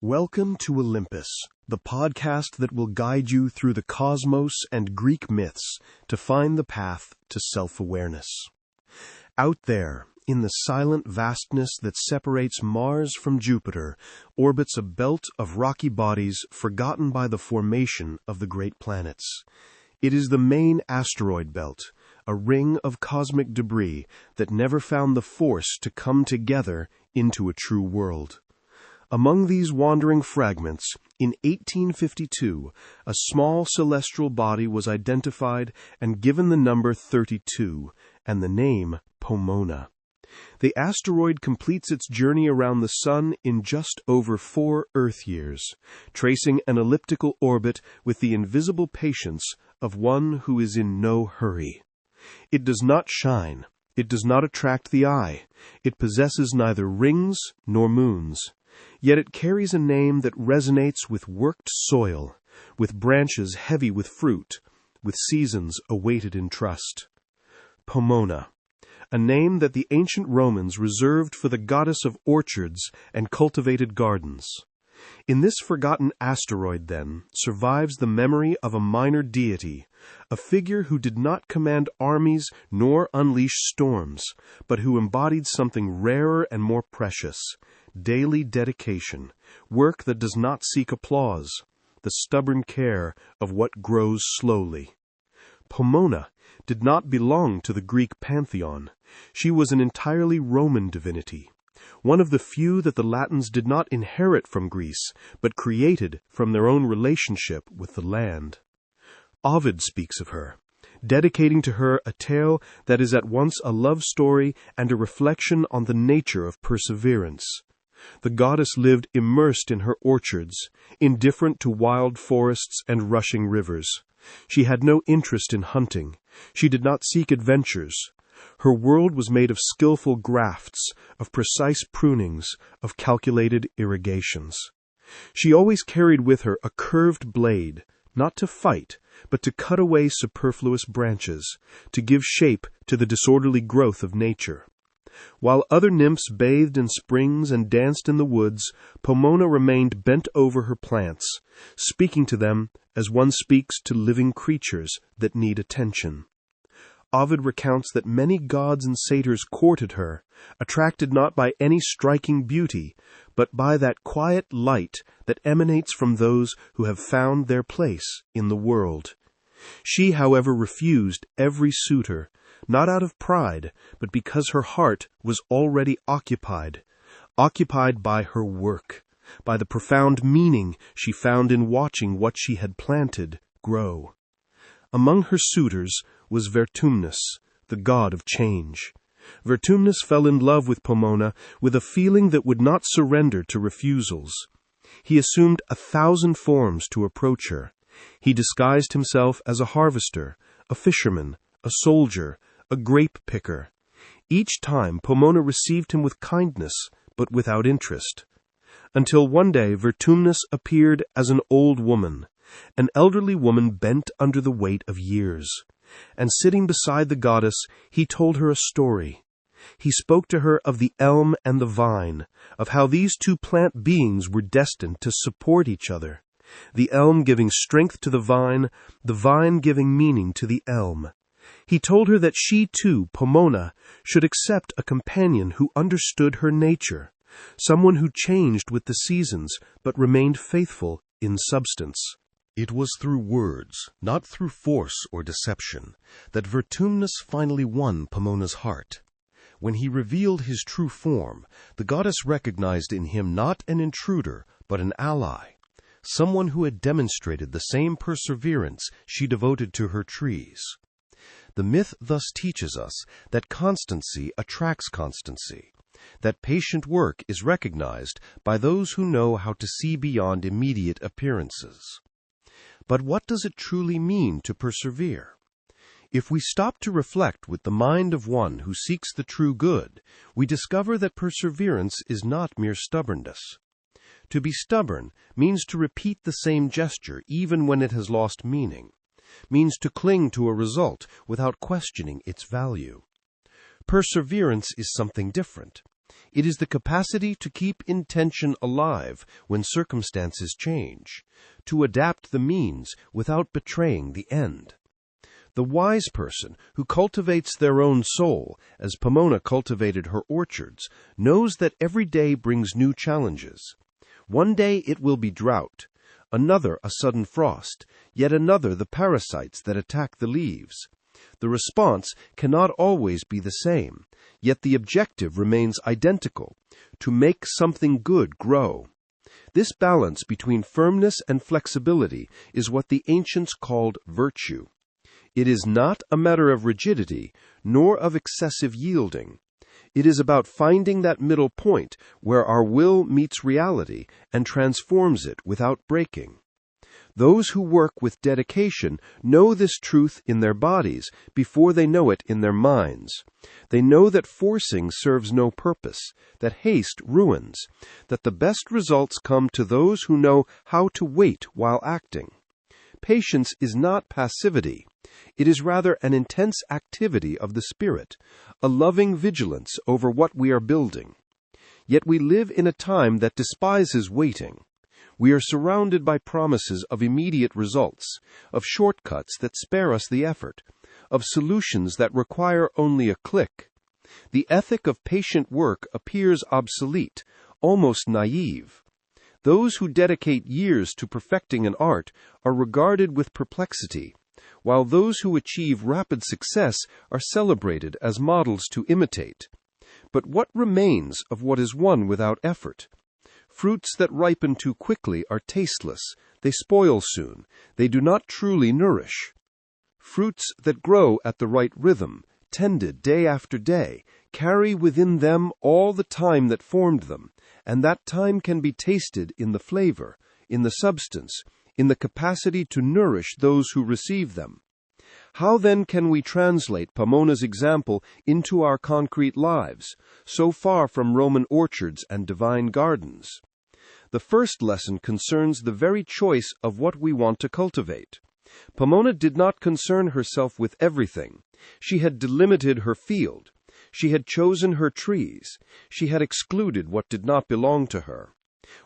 Welcome to Olympus, the podcast that will guide you through the cosmos and Greek myths to find the path to self-awareness. Out there, in the silent vastness that separates Mars from Jupiter, orbits a belt of rocky bodies forgotten by the formation of the great planets. It is the main asteroid belt, a ring of cosmic debris that never found the force to come together into a true world. Among these wandering fragments, in 1852, a small celestial body was identified and given the number 32 and the name Pomona. The asteroid completes its journey around the Sun in just over 4 Earth years, tracing an elliptical orbit with the invisible patience of one who is in no hurry. It does not shine. It does not attract the eye. It possesses neither rings nor moons. Yet it carries a name that resonates with worked soil, with branches heavy with fruit, with seasons awaited in trust. Pomona, a name that the ancient Romans reserved for the goddess of orchards and cultivated gardens. In this forgotten asteroid, then, survives the memory of a minor deity, a figure who did not command armies nor unleash storms, but who embodied something rarer and more precious: daily dedication, work that does not seek applause, the stubborn care of what grows slowly. Pomona did not belong to the Greek pantheon. She was an entirely Roman divinity, one of the few that the Latins did not inherit from Greece, but created from their own relationship with the land. Ovid speaks of her, dedicating to her a tale that is at once a love story and a reflection on the nature of perseverance. The goddess lived immersed in her orchards, indifferent to wild forests and rushing rivers. She had no interest in hunting. She did not seek adventures. Her world was made of skillful grafts, of precise prunings, of calculated irrigations. She always carried with her a curved blade, not to fight, but to cut away superfluous branches, to give shape to the disorderly growth of nature. While other nymphs bathed in springs and danced in the woods, Pomona remained bent over her plants, speaking to them as one speaks to living creatures that need attention. Ovid recounts that many gods and satyrs courted her, attracted not by any striking beauty, but by that quiet light that emanates from those who have found their place in the world. She, however, refused every suitor, not out of pride, but because her heart was already occupied by her work, by the profound meaning she found in watching what she had planted grow. Among her suitors was Vertumnus, the god of change. Vertumnus fell in love with Pomona with a feeling that would not surrender to refusals. He assumed 1,000 forms to approach her. He disguised himself as a harvester, a fisherman, a soldier, a grape picker. Each time Pomona received him with kindness, but without interest. Until one day Vertumnus appeared as an old woman, an elderly woman bent under the weight of years. And sitting beside the goddess, he told her a story. He spoke to her of the elm and the vine, of how these two plant beings were destined to support each other, the elm giving strength to the vine giving meaning to the elm. He told her that she too, Pomona, should accept a companion who understood her nature, someone who changed with the seasons but remained faithful in substance. It was through words, not through force or deception, that Vertumnus finally won Pomona's heart. When he revealed his true form, the goddess recognized in him not an intruder, but an ally, someone who had demonstrated the same perseverance she devoted to her trees. The myth thus teaches us that constancy attracts constancy, that patient work is recognized by those who know how to see beyond immediate appearances. But what does it truly mean to persevere? If we stop to reflect with the mind of one who seeks the true good, we discover that perseverance is not mere stubbornness. To be stubborn means to repeat the same gesture even when it has lost meaning, means to cling to a result without questioning its value. Perseverance is something different. It is the capacity to keep intention alive when circumstances change, to adapt the means without betraying the end. The wise person who cultivates their own soul, as Pomona cultivated her orchards, knows that every day brings new challenges. One day it will be drought, another a sudden frost, yet another the parasites that attack the leaves. The response cannot always be the same, yet the objective remains identical, to make something good grow. This balance between firmness and flexibility is what the ancients called virtue. It is not a matter of rigidity, nor of excessive yielding. It is about finding that middle point where our will meets reality and transforms it without breaking. Those who work with dedication know this truth in their bodies before they know it in their minds. They know that forcing serves no purpose, that haste ruins, that the best results come to those who know how to wait while acting. Patience is not passivity. It is rather an intense activity of the spirit, a loving vigilance over what we are building. Yet we live in a time that despises waiting. We are surrounded by promises of immediate results, of shortcuts that spare us the effort, of solutions that require only a click. The ethic of patient work appears obsolete, almost naive. Those who dedicate years to perfecting an art are regarded with perplexity, while those who achieve rapid success are celebrated as models to imitate. But what remains of what is won without effort? Fruits that ripen too quickly are tasteless, they spoil soon, they do not truly nourish. Fruits that grow at the right rhythm, tended day after day, carry within them all the time that formed them, and that time can be tasted in the flavor, in the substance, in the capacity to nourish those who receive them. How then can we translate Pomona's example into our concrete lives, so far from Roman orchards and divine gardens? The first lesson concerns the very choice of what we want to cultivate. Pomona did not concern herself with everything. She had delimited her field. She had chosen her trees. She had excluded what did not belong to her.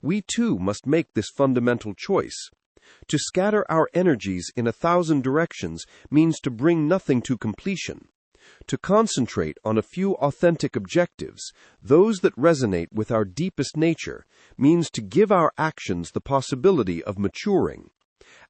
We too must make this fundamental choice. To scatter our energies in 1,000 directions means to bring nothing to completion. To concentrate on a few authentic objectives, those that resonate with our deepest nature, means to give our actions the possibility of maturing.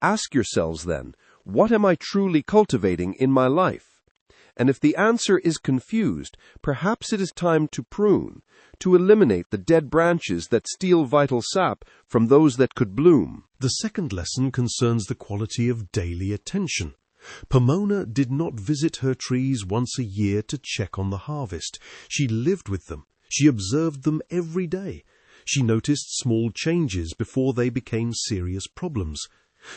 Ask yourselves then, what am I truly cultivating in my life? And if the answer is confused, perhaps it is time to prune, to eliminate the dead branches that steal vital sap from those that could bloom. The second lesson concerns the quality of daily attention. Pomona did not visit her trees once a year to check on the harvest. She lived with them. She observed them every day. She noticed small changes before they became serious problems.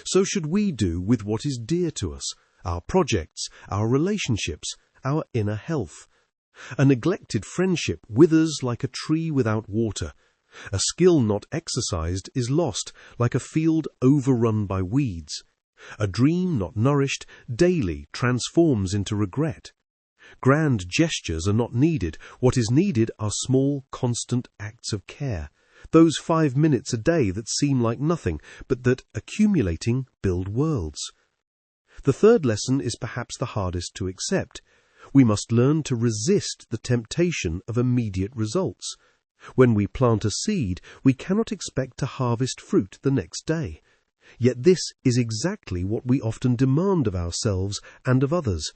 So should we do with what is dear to us, our projects, our relationships, our inner health. A neglected friendship withers like a tree without water. A skill not exercised is lost, like a field overrun by weeds. A dream not nourished daily transforms into regret. Grand gestures are not needed. What is needed are small, constant acts of care. Those 5 minutes a day that seem like nothing, but that, accumulating, build worlds. The third lesson is perhaps the hardest to accept. We must learn to resist the temptation of immediate results. When we plant a seed, we cannot expect to harvest fruit the next day. Yet this is exactly what we often demand of ourselves and of others.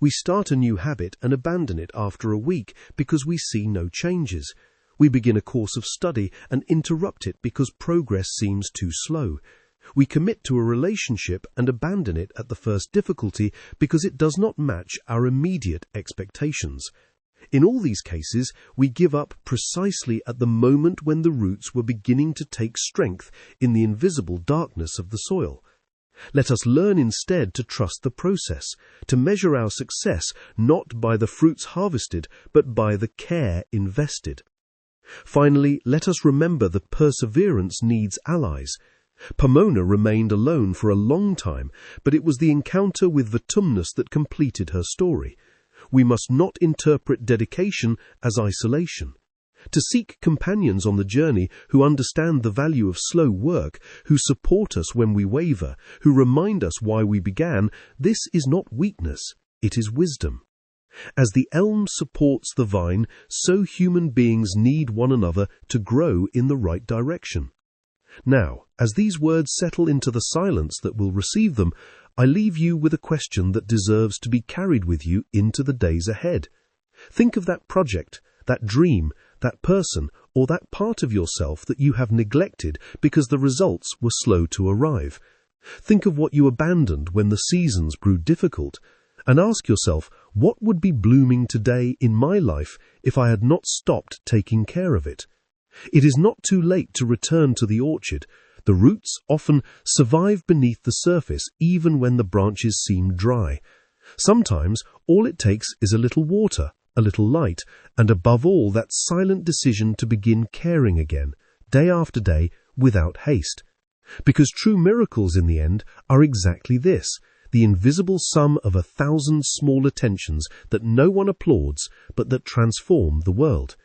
We start a new habit and abandon it after a week because we see no changes. We begin a course of study and interrupt it because progress seems too slow. We commit to a relationship and abandon it at the first difficulty because it does not match our immediate expectations. In all these cases, we give up precisely at the moment when the roots were beginning to take strength in the invisible darkness of the soil. Let us learn instead to trust the process, to measure our success not by the fruits harvested, but by the care invested. Finally, let us remember that perseverance needs allies. Pomona remained alone for a long time, but it was the encounter with Vertumnus that completed her story. We must not interpret dedication as isolation. To seek companions on the journey who understand the value of slow work, who support us when we waver, who remind us why we began, this is not weakness, it is wisdom. As the elm supports the vine, so human beings need one another to grow in the right direction. Now, as these words settle into the silence that will receive them, I leave you with a question that deserves to be carried with you into the days ahead. Think of that project, that dream, that person, or that part of yourself that you have neglected because the results were slow to arrive. Think of what you abandoned when the seasons grew difficult, and ask yourself, what would be blooming today in my life if I had not stopped taking care of it? It is not too late to return to the orchard. The roots often survive beneath the surface even when the branches seem dry. Sometimes all it takes is a little water, a little light, and above all that silent decision to begin caring again, day after day, without haste. Because true miracles in the end are exactly this, the invisible sum of 1,000 small attentions that no one applauds, but that transform the world.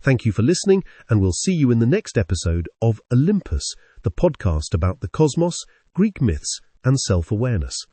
Thank you for listening, and we'll see you in the next episode of Olympus, the podcast about the cosmos, Greek myths, and self-awareness.